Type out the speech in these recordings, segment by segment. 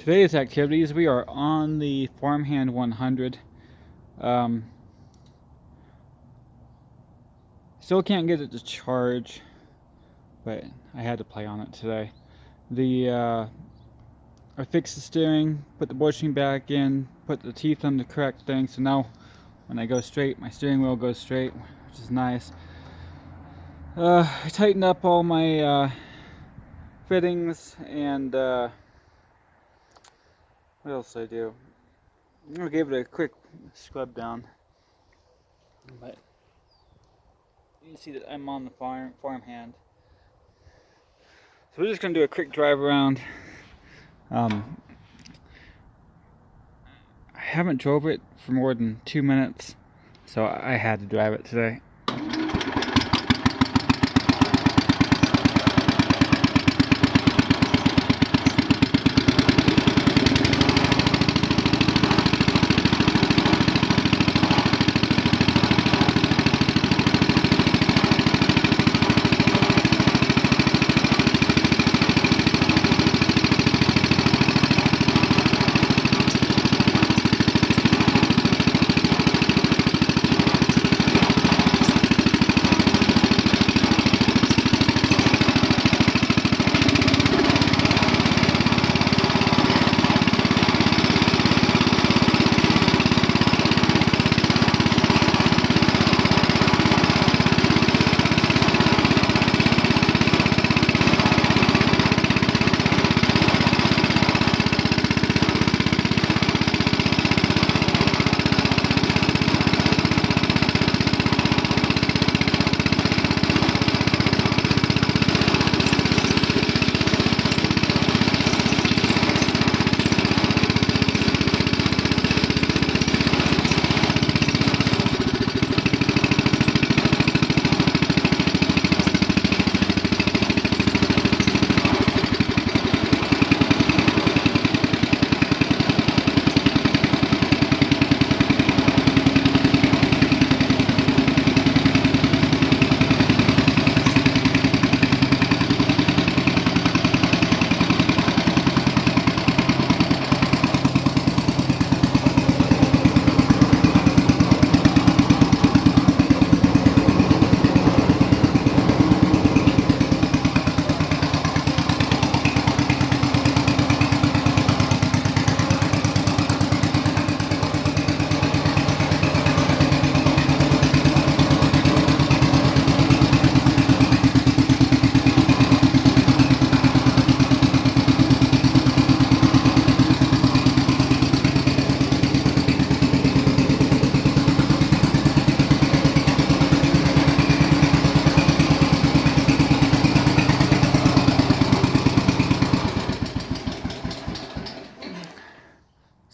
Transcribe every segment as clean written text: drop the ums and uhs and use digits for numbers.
Today's activities, we are on the Farmhand 100. Still can't get it to charge, but I had to play on it today. I fixed the steering, put the bushing back in, put the teeth on the correct thing, so now when I go straight, my steering wheel goes straight, which is nice. I tightened up all my fittings, and what else did I do? I gave it a quick scrub down, but you can see that I'm on the Farmhand. So we're just going to do a quick drive around. I haven't drove it for more than 2 minutes, so I had to drive it today.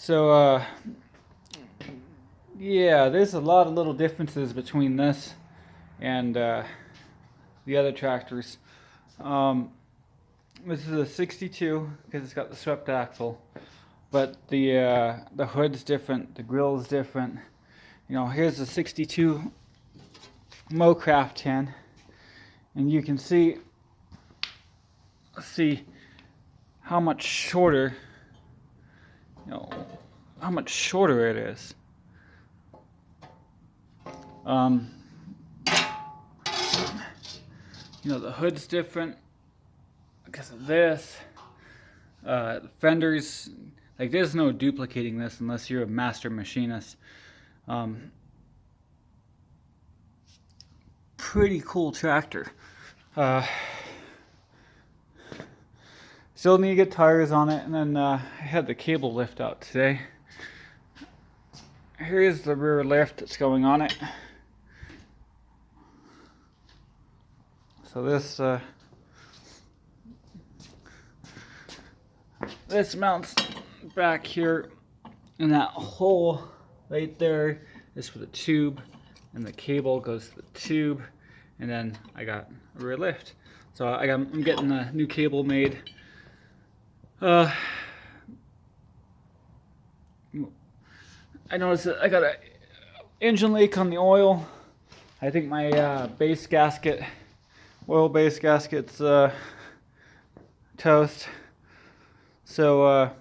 So, yeah, there's a lot of little differences between this and the other tractors. This is a 62 because it's got the swept axle, but the hood's different, the grill's different. You know, here's a 62 Mocraft 10, and you can see how much shorter. You know how much shorter it is. You know, the hood's different because of this. The fenders, like, there's no duplicating this unless you're a master machinist. Pretty cool tractor. Still need to get tires on it, and then I had the cable lift out today. Here's the rear lift that's going on it. So this mounts back here, and that hole right there is for the tube, and the cable goes to the tube, and then I got a rear lift. So I'm getting a new cable made. I noticed that I got an engine leak on the oil. I think my base gasket, oil base gasket's toast. So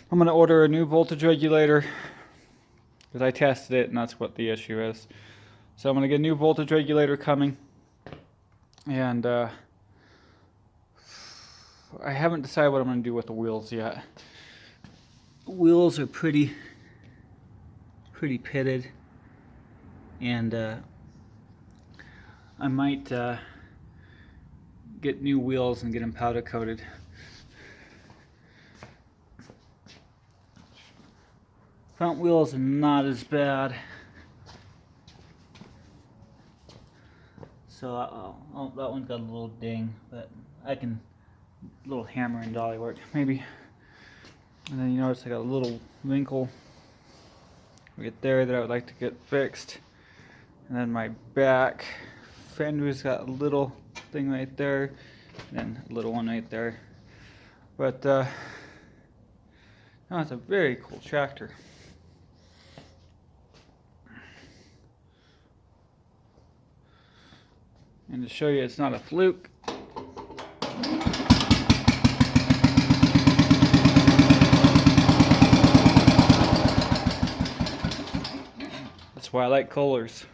I'm going to order a new voltage regulator because I tested it and that's what the issue is. So I'm going to get a new voltage regulator coming, and I haven't decided what I'm going to do with the wheels yet. The wheels are pretty pitted, and I might get new wheels and get them powder coated. Front wheels are not as bad. So, oh, that one's got a little ding, but I can, little hammer and dolly work, maybe. And then you notice I got a little wrinkle right there that I would like to get fixed. And then my back fender's got a little thing right there, and then a little one right there. But, no, it's a very cool tractor. And to show you it's not a fluke, that's why I like Kohlers.